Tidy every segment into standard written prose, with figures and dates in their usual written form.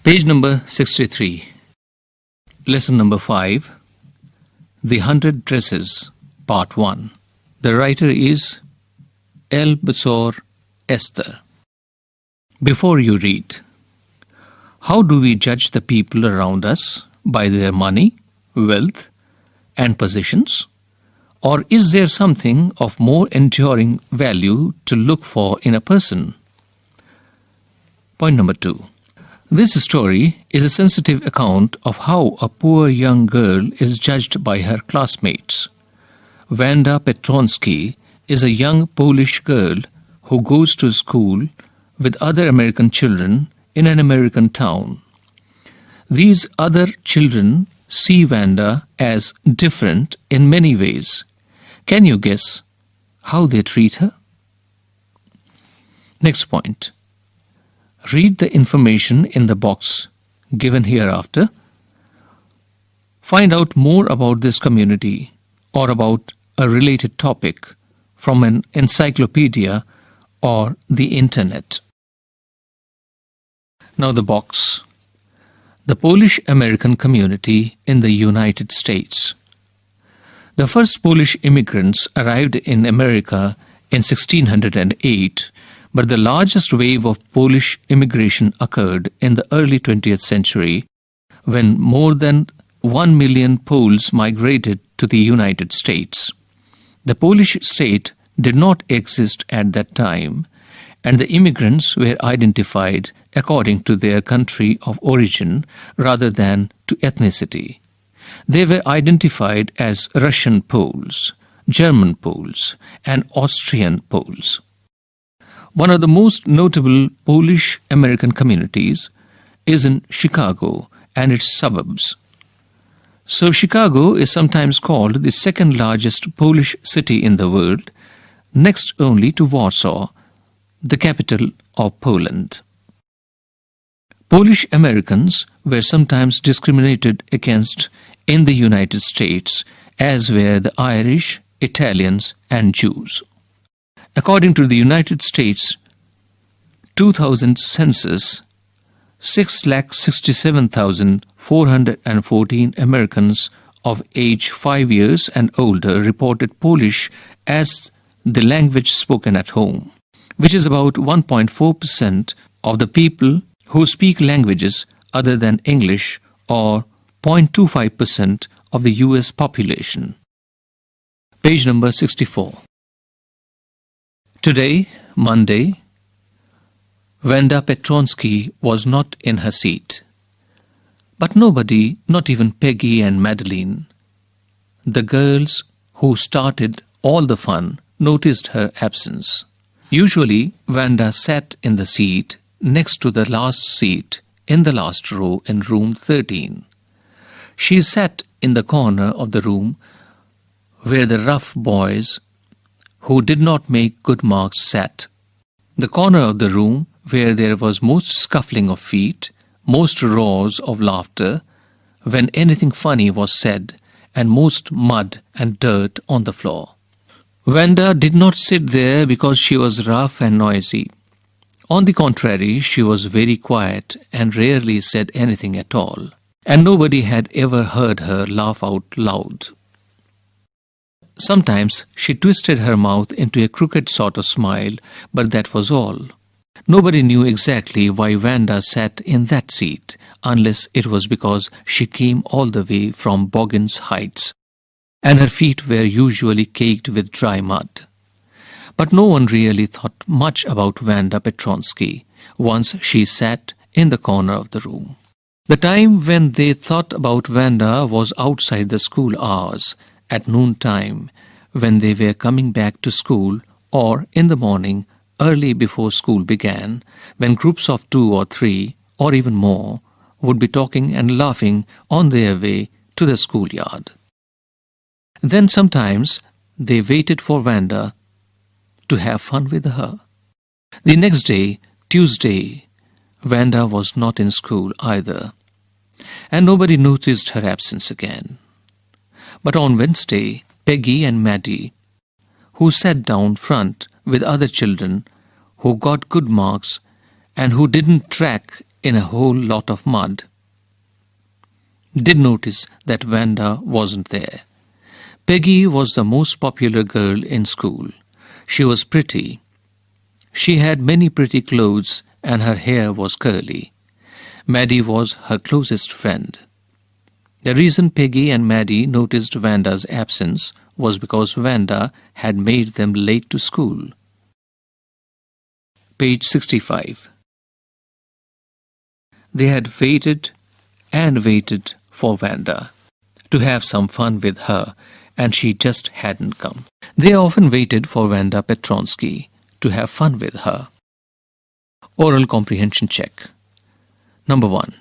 Page number 63. Lesson number 5. The 100 Dresses, Part 1. The writer is El Basor Esther. Before you read, how do we judge the people around us? By their money, wealth, and possessions? Or is there something of more enduring value to look for in a person? Point number 2. This story is a sensitive account of how a poor young girl is judged by her classmates. Wanda Petronsky is a young Polish girl who goes to school with other American children in an American town. These other children see Wanda as different in many ways. Can you guess how they treat her? Next point. Read the information in the box given hereafter. Find out more about this community or about a related topic from an encyclopedia or the internet. Now the box. The Polish-American community in the United States. The first Polish immigrants arrived in America in 1608, but the largest wave of Polish immigration occurred in the early 20th century when more than 1 million Poles migrated to the United States. The Polish state did not exist at that time, and the immigrants were identified according to their country of origin rather than to ethnicity. They were identified as Russian Poles, German Poles, and Austrian Poles. One of the most notable Polish-American communities is in Chicago and its suburbs. So Chicago is sometimes called the second largest Polish city in the world, next only to Warsaw, the capital of Poland. Polish Americans were sometimes discriminated against in the United States, as were the Irish, Italians, and Jews. According to the United States 2000 census, 667,414 Americans of age 5 years and older reported Polish as the language spoken at home, which is about 1.4% of the people who speak languages other than English, or 0.25% of the US population. Page number 64. Today, Monday, Wanda Petronsky was not in her seat. But nobody, not even Peggy and Madeline, the girls who started all the fun, noticed her absence. Usually, Wanda sat in the seat next to the last seat in the last row in room 13. She sat in the corner of the room where the rough boys who did not make good marks sat. The corner of the room where there was most scuffling of feet, most roars of laughter when anything funny was said, and most mud and dirt on the floor. Wanda did not sit there because she was rough and noisy. On the contrary, she was very quiet and rarely said anything at all, and nobody had ever heard her laugh out loud. Sometimes she twisted her mouth into a crooked sort of smile, but that was all. Nobody knew exactly why Wanda sat in that seat, unless it was because she came all the way from Boggins Heights, and her feet were usually caked with dry mud. But no one really thought much about Wanda Petronsky once she sat in the corner of the room. The time when they thought about Wanda was outside the school hours, at noontime, when they were coming back to school, or in the morning, early before school began, when groups of 2 or 3, or even more, would be talking and laughing on their way to the schoolyard. Then sometimes they waited for Wanda to have fun with her. The next day, Tuesday, Wanda was not in school either, and nobody noticed her absence again. But on Wednesday, Peggy and Maddie, who sat down front with other children who got good marks and who didn't track in a whole lot of mud. Did notice that Wanda wasn't there. Peggy was the most popular girl in school. She was pretty. She had many pretty clothes and her hair was curly. Maddie was her closest friend. The reason Peggy and Maddie noticed Wanda's absence was because Wanda had made them late to school. Page 65. They had waited and waited for Wanda to have some fun with her, and she just hadn't come. They often waited for Wanda Petronsky to have fun with her. Oral comprehension check. Number 1.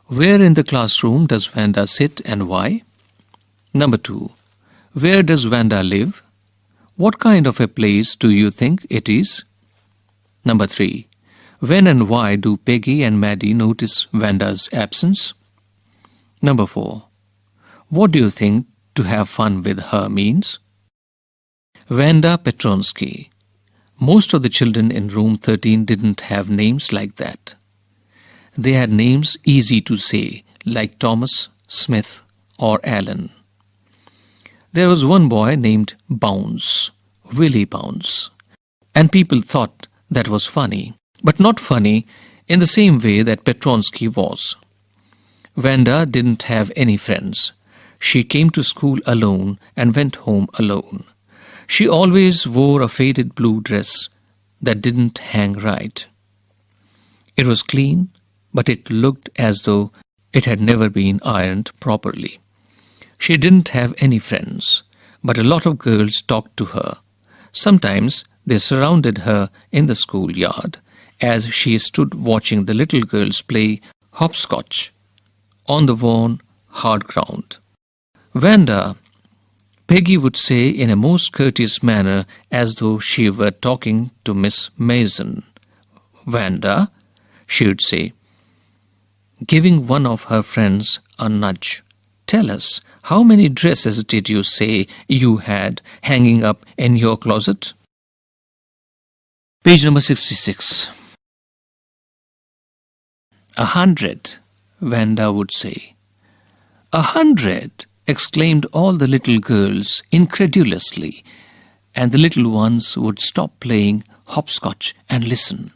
Where in the classroom does Wanda sit and why? Number 2. Where does Wanda live? What kind of a place do you think it is? Number 3. When and why do Peggy and Maddie notice Wanda's absence? Number 4. What do you think to have fun with her means? Wanda Petronsky. Most of the children in room 13 didn't have names like that. They had names easy to say, like Thomas, Smith, or Alan. There was one boy named Bounce, Willie Bounce, and people thought that was funny, but not funny in the same way that Petronsky was. Wanda didn't have any friends. She came to school alone and went home alone. She always wore a faded blue dress that didn't hang right. It was clean, but it looked as though it had never been ironed properly. She didn't have any friends, but a lot of girls talked to her. Sometimes they surrounded her in the schoolyard as she stood watching the little girls play hopscotch on the worn, hard ground. Wanda, Peggy would say in a most courteous manner as though she were talking to Miss Mason. Wanda, she would say, giving one of her friends a nudge. Tell us, how many dresses did you say you had hanging up in your closet? Page number 66. 100, Wanda would say. 100, exclaimed all the little girls incredulously, and the little ones would stop playing hopscotch and listen.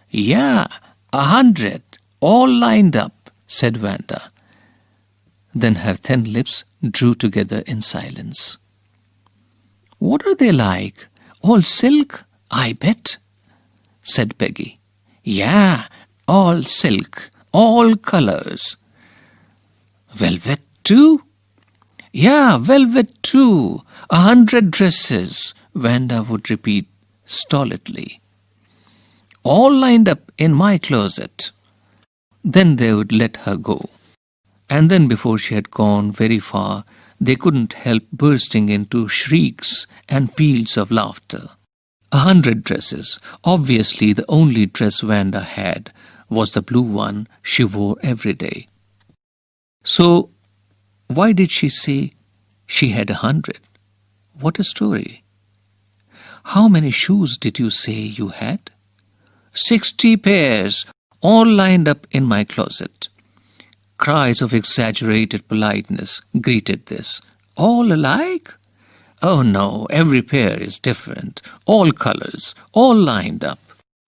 Yeah, 100, all lined up, said Wanda. Then her thin lips drew together in silence. What are they like? All silk, I bet, said Peggy. Yeah, all silk, all colors. Velvet too? Yeah, velvet too. 100 dresses, Wanda would repeat stolidly. All lined up in my closet. Then they would let her go. And then before she had gone very far, they couldn't help bursting into shrieks and peals of laughter. 100 dresses. Obviously, the only dress Wanda had was the blue one she wore every day. So, why did she say she had 100? What a story. How many shoes did you say you had? 60 pairs, all lined up in my closet. Cries of exaggerated politeness greeted this. All alike? Oh no, every pair is different. All colors, all lined up.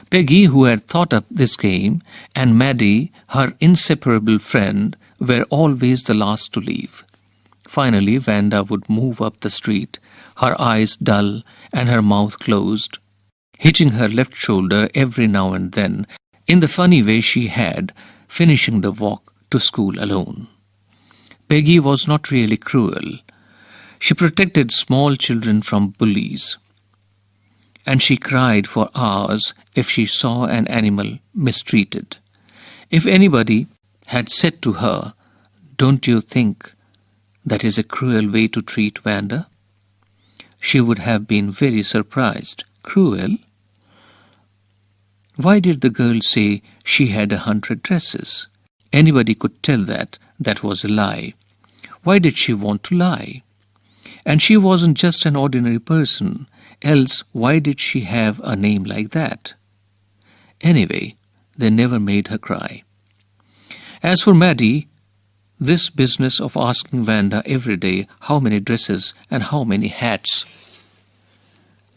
Peggy, who had thought up this game, and Maddie, her inseparable friend, were always the last to leave. Finally, Wanda would move up the street, her eyes dull and her mouth closed, hitching her left shoulder every now and then, in the funny way she had, finishing the walk to school alone. Peggy was not really cruel. She protected small children from bullies, and she cried for hours if she saw an animal mistreated. If anybody had said to her, "Don't you think that is a cruel way to treat Wanda?" she would have been very surprised. Cruel? Why did the girl say she had 100 dresses? Anybody could tell that that was a lie. Why did she want to lie? And she wasn't just an ordinary person, else why did she have a name like that? Anyway, they never made her cry. As for Maddie, this business of asking Vanda every day how many dresses and how many hats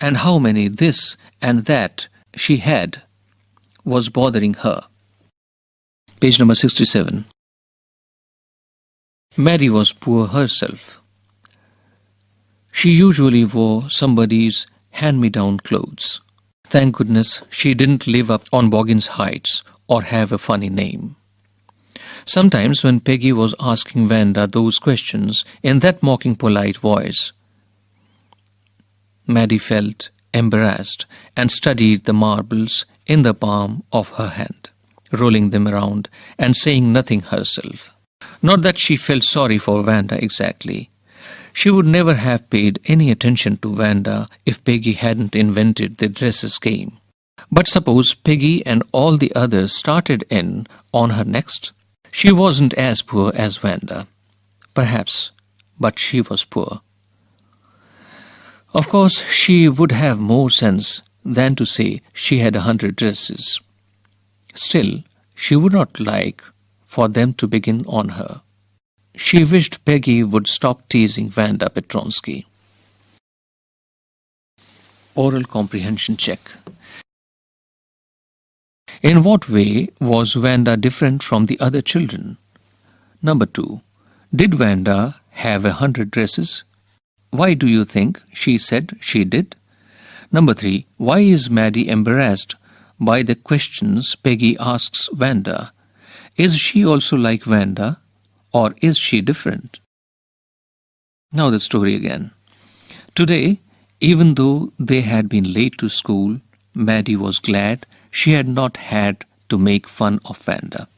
and how many this and that she had was bothering her. Page number 67. Maddie was poor herself. She usually wore somebody's hand-me-down clothes. Thank goodness she didn't live up on Boggins Heights or have a funny name. Sometimes when Peggy was asking Vanda those questions in that mocking polite voice, Maddie felt embarrassed and studied the marbles in the palm of her hand, rolling them around and saying nothing herself. Not that she felt sorry for Vanda exactly. She would never have paid any attention to Vanda if Peggy hadn't invented the dresses game. But suppose Peggy and all the others started in on her next? She wasn't as poor as Vanda, perhaps, but she was poor. Of course, she would have more sense than to say she had 100 dresses. Still, she would not like for them to begin on her. She wished Peggy would stop teasing Vanda Petronsky. Oral comprehension check. In what way was Vanda different from the other children? Number 2. Did Vanda have 100 dresses? Why do you think she said she did? Number 3. Why is Maddie embarrassed by the questions Peggy asks Vanda? Is she also like Vanda, or is she different? Now the story again. Today, even though they had been late to school, Maddie was glad she had not had to make fun of Vanda.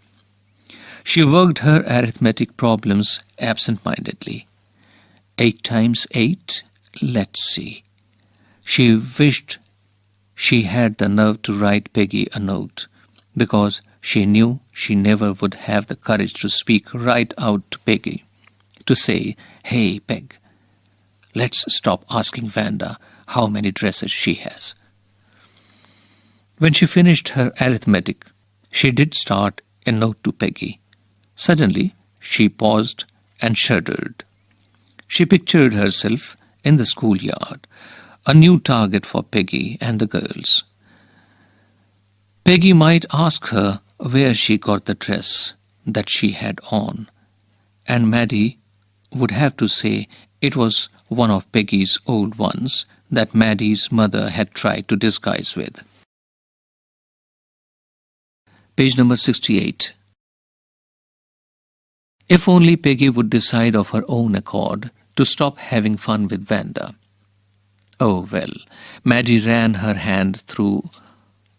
She worked her arithmetic problems absent-mindedly. 8 times 8, let's see. She wished she had the nerve to write Peggy a note, because she knew she never would have the courage to speak right out to Peggy, to say, "Hey, Peg, let's stop asking Vanda how many dresses she has." When she finished her arithmetic, she did start a note to Peggy. Suddenly, she paused and shuddered. She pictured herself in the schoolyard, a new target for Peggy and the girls. Peggy might ask her where she got the dress that she had on, and Maddie would have to say it was one of Peggy's old ones that Maddie's mother had tried to disguise with. Page number 68. If only Peggy would decide of her own accord to stop having fun with Vanda. Oh well, Maddie ran her hand through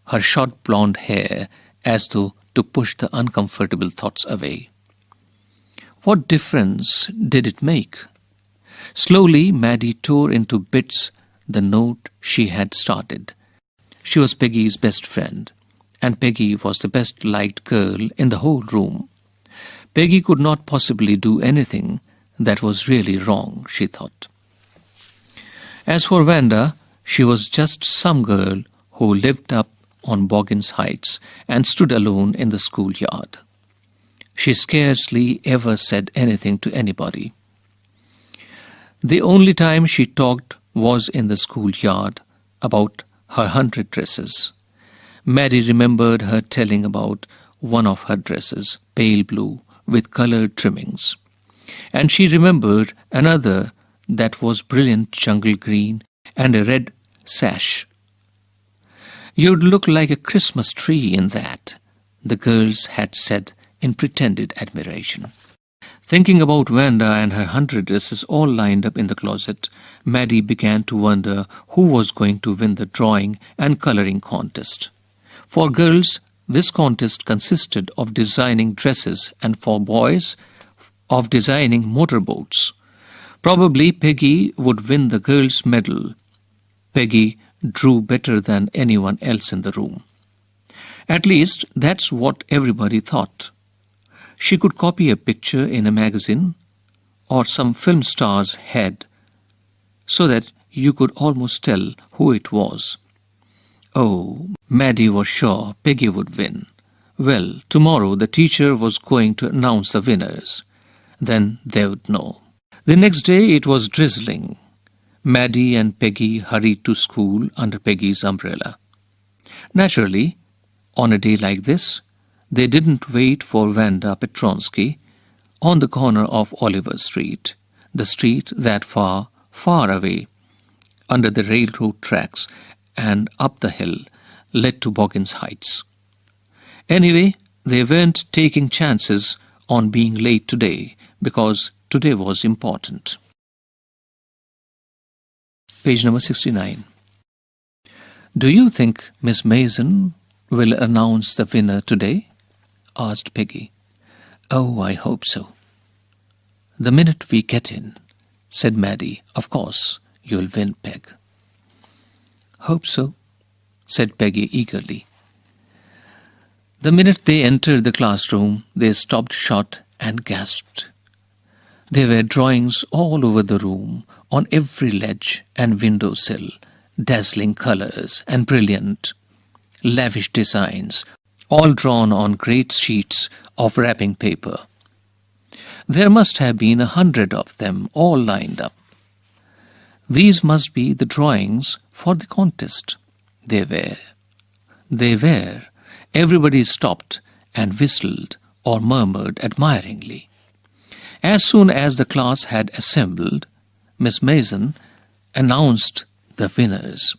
her short blonde hair as though to push the uncomfortable thoughts away. What difference did it make? Slowly, Maddie tore into bits the note she had started. She was Peggy's best friend, and Peggy was the best-liked girl in the whole room. Peggy could not possibly do anything that was really wrong, she thought. As for Vanda, she was just some girl who lived up on Boggins Heights and stood alone in the schoolyard. She scarcely ever said anything to anybody. The only time she talked was in the schoolyard about her 100 dresses. Maddie remembered her telling about one of her dresses, pale blue, with coloured trimmings. And she remembered another that was brilliant jungle green and a red sash. "You'd look like a Christmas tree in that," the girls had said in pretended admiration. Thinking about Vanda and her 100 dresses all lined up in the closet, Maddie began to wonder who was going to win the drawing and colouring contest. For girls, this contest consisted of designing dresses, and for boys, of designing motorboats. Probably Peggy would win the girls' medal. Peggy drew better than anyone else in the room. At least, that's what everybody thought. She could copy a picture in a magazine or some film star's head so that you could almost tell who it was. Oh, Maddie was sure Peggy would win. Well, tomorrow the teacher was going to announce the winners. Then they would know. The next day it was drizzling. Maddie and Peggy hurried to school under Peggy's umbrella. Naturally, on a day like this, they didn't wait for Wanda Petronsky on the corner of Oliver Street, the street that far, far away, under the railroad tracks and up the hill, led to Boggins Heights. Anyway, they weren't taking chances on being late today because today was important. Page number 69. Do you think Miss Mason will announce the winner today? Asked Peggy. Oh, I hope so. The minute we get in, said Maddie. Of course, you'll win, Peg. Hope so, said Peggy eagerly. The minute they entered the classroom, they stopped short and gasped. There were drawings all over the room, on every ledge and window sill, dazzling colors and brilliant, lavish designs, all drawn on great sheets of wrapping paper. There must have been 100 of them, all lined up. These must be the drawings for the contest. They were. Everybody stopped and whistled or murmured admiringly. As soon as the class had assembled, Miss Mason announced the winners.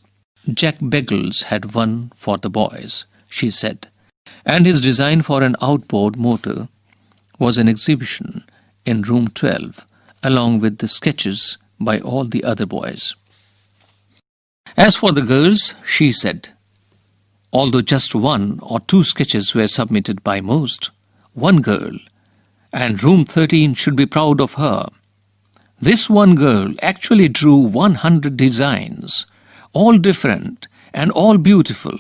Jack Beggles had won for the boys, she said, and his design for an outboard motor was an exhibition in room 12, along with the sketches by all the other boys. As for the girls, she said, although just 1 or 2 sketches were submitted by most, one girl, and room 13 should be proud of her. This one girl actually drew 100 designs, all different and all beautiful.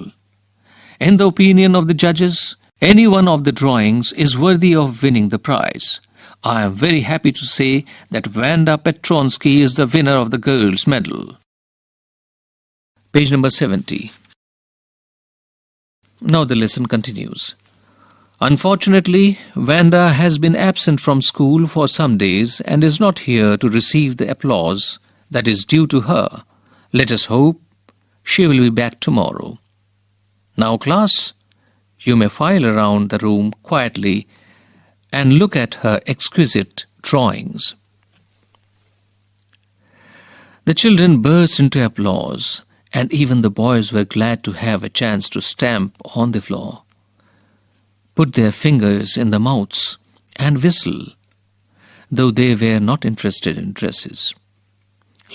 In the opinion of the judges, any one of the drawings is worthy of winning the prize. I am very happy to say that Wanda Petronsky is the winner of the girls' medal. Page number 70. Now the lesson continues. Unfortunately, Wanda has been absent from school for some days and is not here to receive the applause that is due to her. Let us hope she will be back tomorrow. Now, class, you may file around the room quietly and look at her exquisite drawings. The children burst into applause, and even the boys were glad to have a chance to stamp on the floor, put their fingers in their mouths, and whistle, though they were not interested in dresses.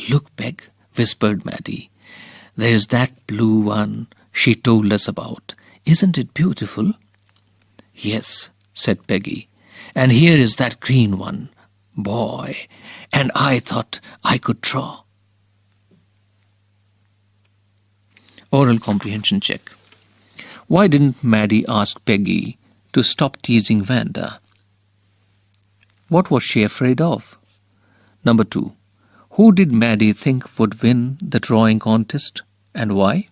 Look, Peg, whispered Maddie. There is that blue one she told us about. Isn't it beautiful? Yes, said Peggy. And here is that green one. Boy, and I thought I could draw. Oral comprehension check. Why didn't Maddie ask Peggy to stop teasing Wanda? What was she afraid of? Number 2. Who did Maddie think would win the drawing contest and why?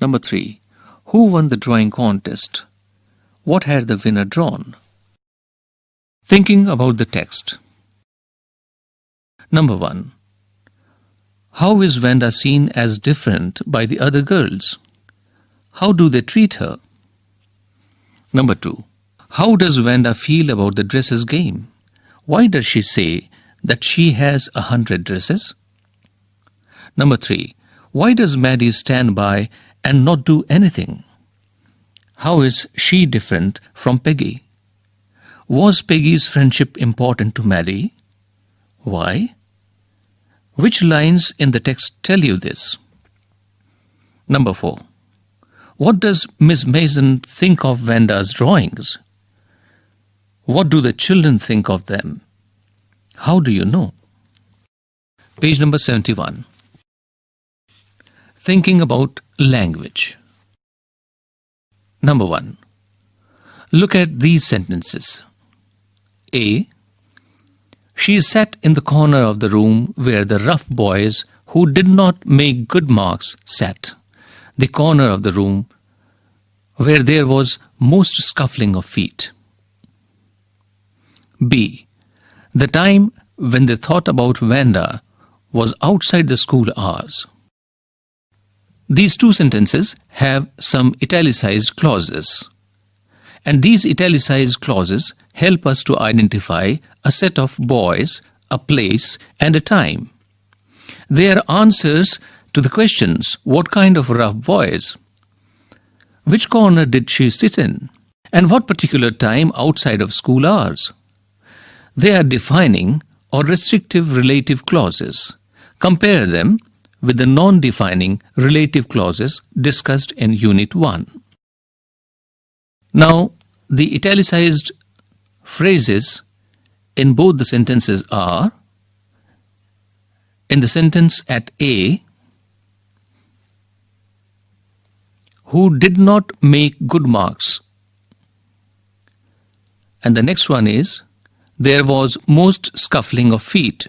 Number 3. Who won the drawing contest? What had the winner drawn? Thinking about the text. Number 1. How is Wanda seen as different by the other girls? How do they treat her? Number 2. How does Wanda feel about the dresses game? Why does she say that she has 100 dresses? Number 3. Why does Maddie stand by and not do anything? How is she different from Peggy? Was Peggy's friendship important to Maddie? Why? Which lines in the text tell you this? Number 4. What does Miss Mason think of Wanda's drawings? What do the children think of them? How do you know? Page number 71. Thinking about language. Number 1. Look at these sentences. A. She sat in the corner of the room where the rough boys who did not make good marks sat. The corner of the room where there was most scuffling of feet. B. The time when they thought about Vanda was outside the school hours. These two sentences have some italicized clauses, and these italicized clauses help us to identify a set of boys, a place, and a time. They are answers to the questions: what kind of rough boys? Which corner did she sit in? And what particular time outside of school hours? They are defining or restrictive relative clauses. Compare them with the non-defining relative clauses discussed in Unit 1. Now, the italicized phrases in both the sentences are: in the sentence at A, who did not make good marks. And the next one is, there was most scuffling of feet.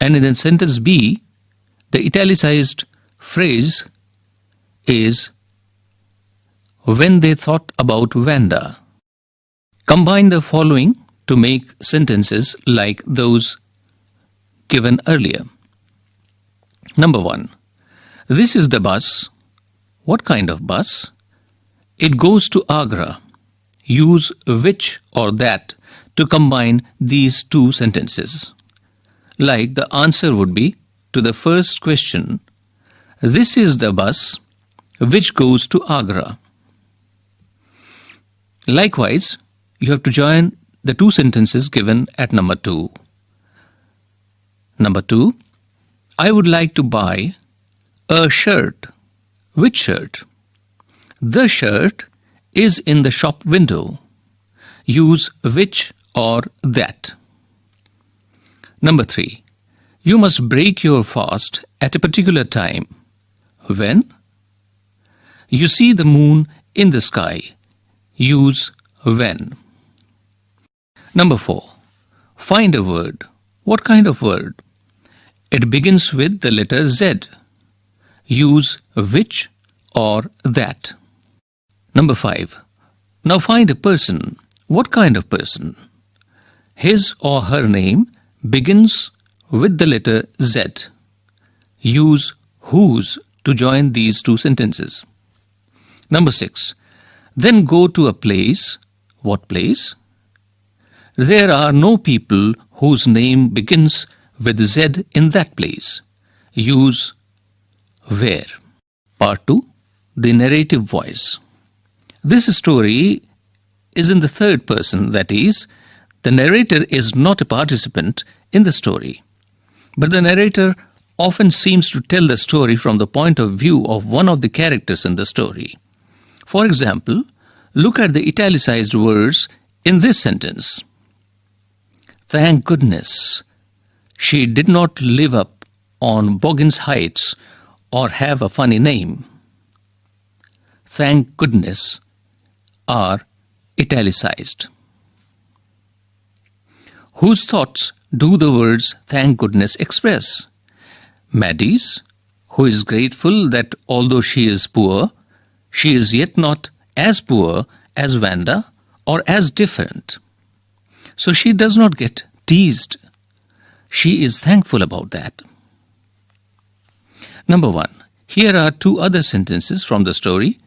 And in the sentence B, the italicized phrase is, when they thought about Vanda. Combine the following to make sentences like those given earlier. Number 1. This is the bus. What kind of bus? It goes to Agra. Use which or that to combine these two sentences. Like the answer would be to the first question, this is the bus which goes to Agra. Likewise, you have to join the two sentences given at number 2. Number 2, I would like to buy a shirt. Which shirt? The shirt is in the shop window. Use which or that. Number 3, you must break your fast at a particular time. When? You see the moon in the sky. Use when. Number 4, find a word. What kind of word? It begins with the letter Z. Use which or that. Number 5, now find a person. What kind of person? His or her name begins with the letter Z. Use whose to join these two sentences. Number 6, then go to a place. What place? There are no people whose name begins with Z in that place. Use where. Part 2, the narrative voice. This story is in the third person, that is, the narrator is not a participant in the story, but the narrator often seems to tell the story from the point of view of one of the characters in the story. For example, look at the italicized words in this sentence. Thank goodness she did not live up on Boggins Heights or have a funny name. Thank goodness are italicized. Whose thoughts do the words thank goodness express? Maddie's, who is grateful that although she is poor, she is yet not as poor as Vanda or as different. So she does not get teased. She is thankful about that. Number 1. Here are two other sentences from the story.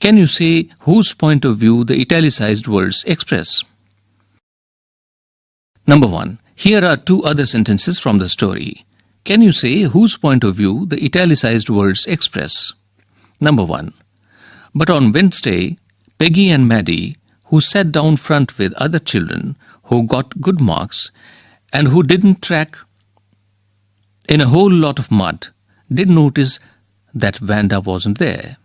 Can you say whose point of view the italicized words express? Number 1. Here are two other sentences from the story. Can you say whose point of view the italicized words express? Number 1. But on Wednesday, Peggy and Maddie, who sat down front with other children who got good marks and who didn't track in a whole lot of mud, did notice that Vanda wasn't there.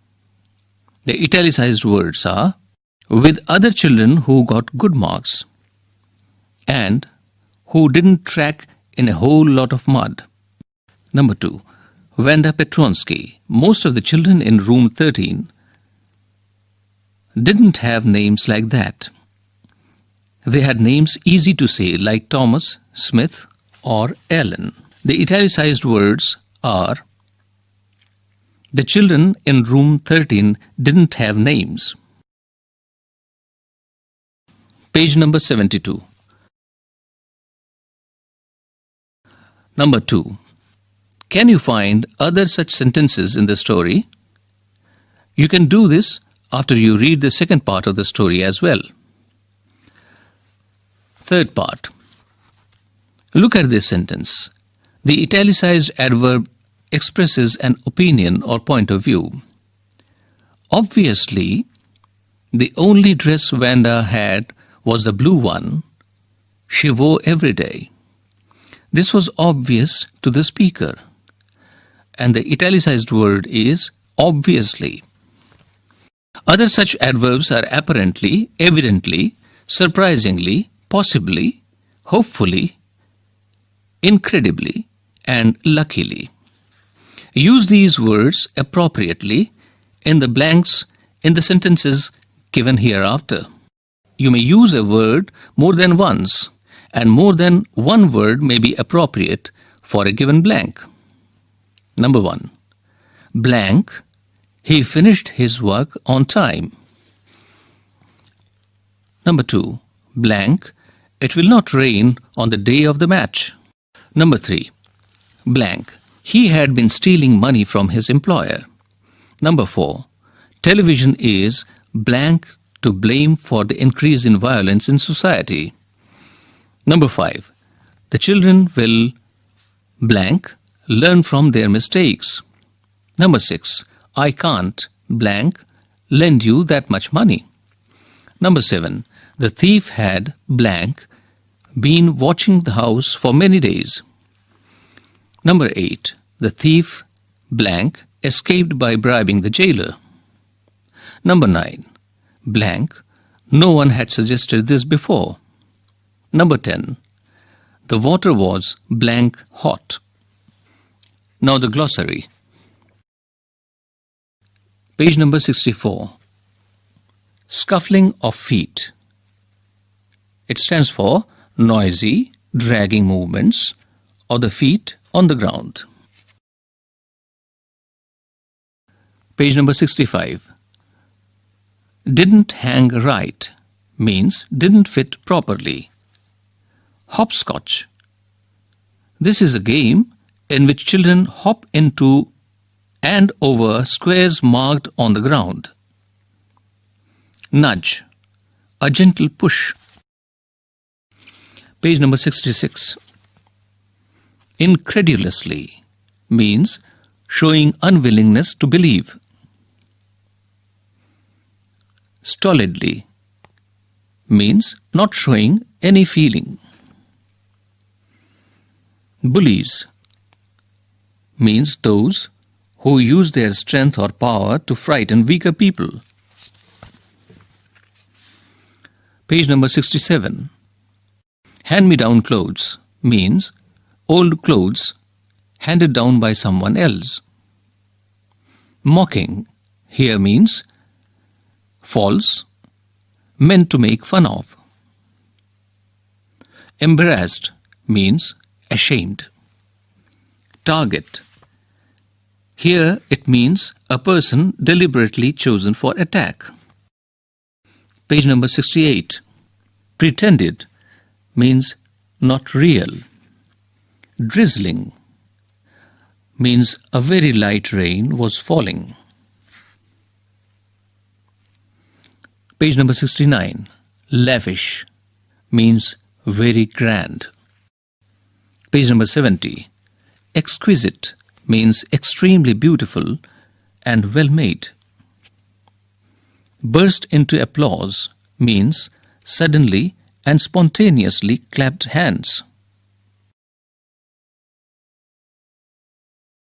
The italicized words are with other children who got good marks and who didn't track in a whole lot of mud. Number 2. Vanda Petronsky. Most of the children in room 13 didn't have names like that. They had names easy to say like Thomas, Smith or Ellen. The italicized words are The children in room 13 didn't have names. Page number 72. Number 2. Can you find other such sentences in the story? You can do this after you read the second part of the story as well. Third part. Look at this sentence. The italicized adverb expresses an opinion or point of view. Obviously, the only dress Vanda had was the blue one she wore every day. This was obvious to the speaker, and the italicized word is obviously. Other such adverbs are apparently, evidently, surprisingly, possibly, hopefully, incredibly, and luckily. Use these words appropriately in the blanks in the sentences given hereafter. You may use a word more than once, and more than one word may be appropriate for a given blank. Number 1. Blank, he finished his work on time. Number 2. Blank, it will not rain on the day of the match. Number 3. Blank, he had been stealing money from his employer. Number 4. Television is blank to blame for the increase in violence in society. Number 5. The children will blank learn from their mistakes. Number 6. I can't blank lend you that much money. Number 7. The thief had blank been watching the house for many days. Number 8. The thief blank escaped by bribing the jailer. Number 9. Blank, no one had suggested this before. Number 10. The water was blank hot. Now the glossary. Page number 64. Scuffling of feet. It stands for noisy, dragging movements of the feet on the ground. Page number 65. Didn't hang right means didn't fit properly. Hopscotch. This is a game in which children hop into and over squares marked on the ground. Nudge. A gentle push. Page number 66. Incredulously means showing unwillingness to believe. Stolidly means not showing any feeling. Bullies means those who use their strength or power to frighten weaker people. Page number 67. Hand-me-down clothes means old clothes handed down by someone else. Mocking here means false, meant to make fun of. Embarrassed means ashamed. Target. Here it means a person deliberately chosen for attack. Page number 68. Pretended means not real. Drizzling means a very light rain was falling. Page number 69. Lavish means very grand. Page number 70. Exquisite means extremely beautiful and well made. Burst into applause means suddenly and spontaneously clapped hands.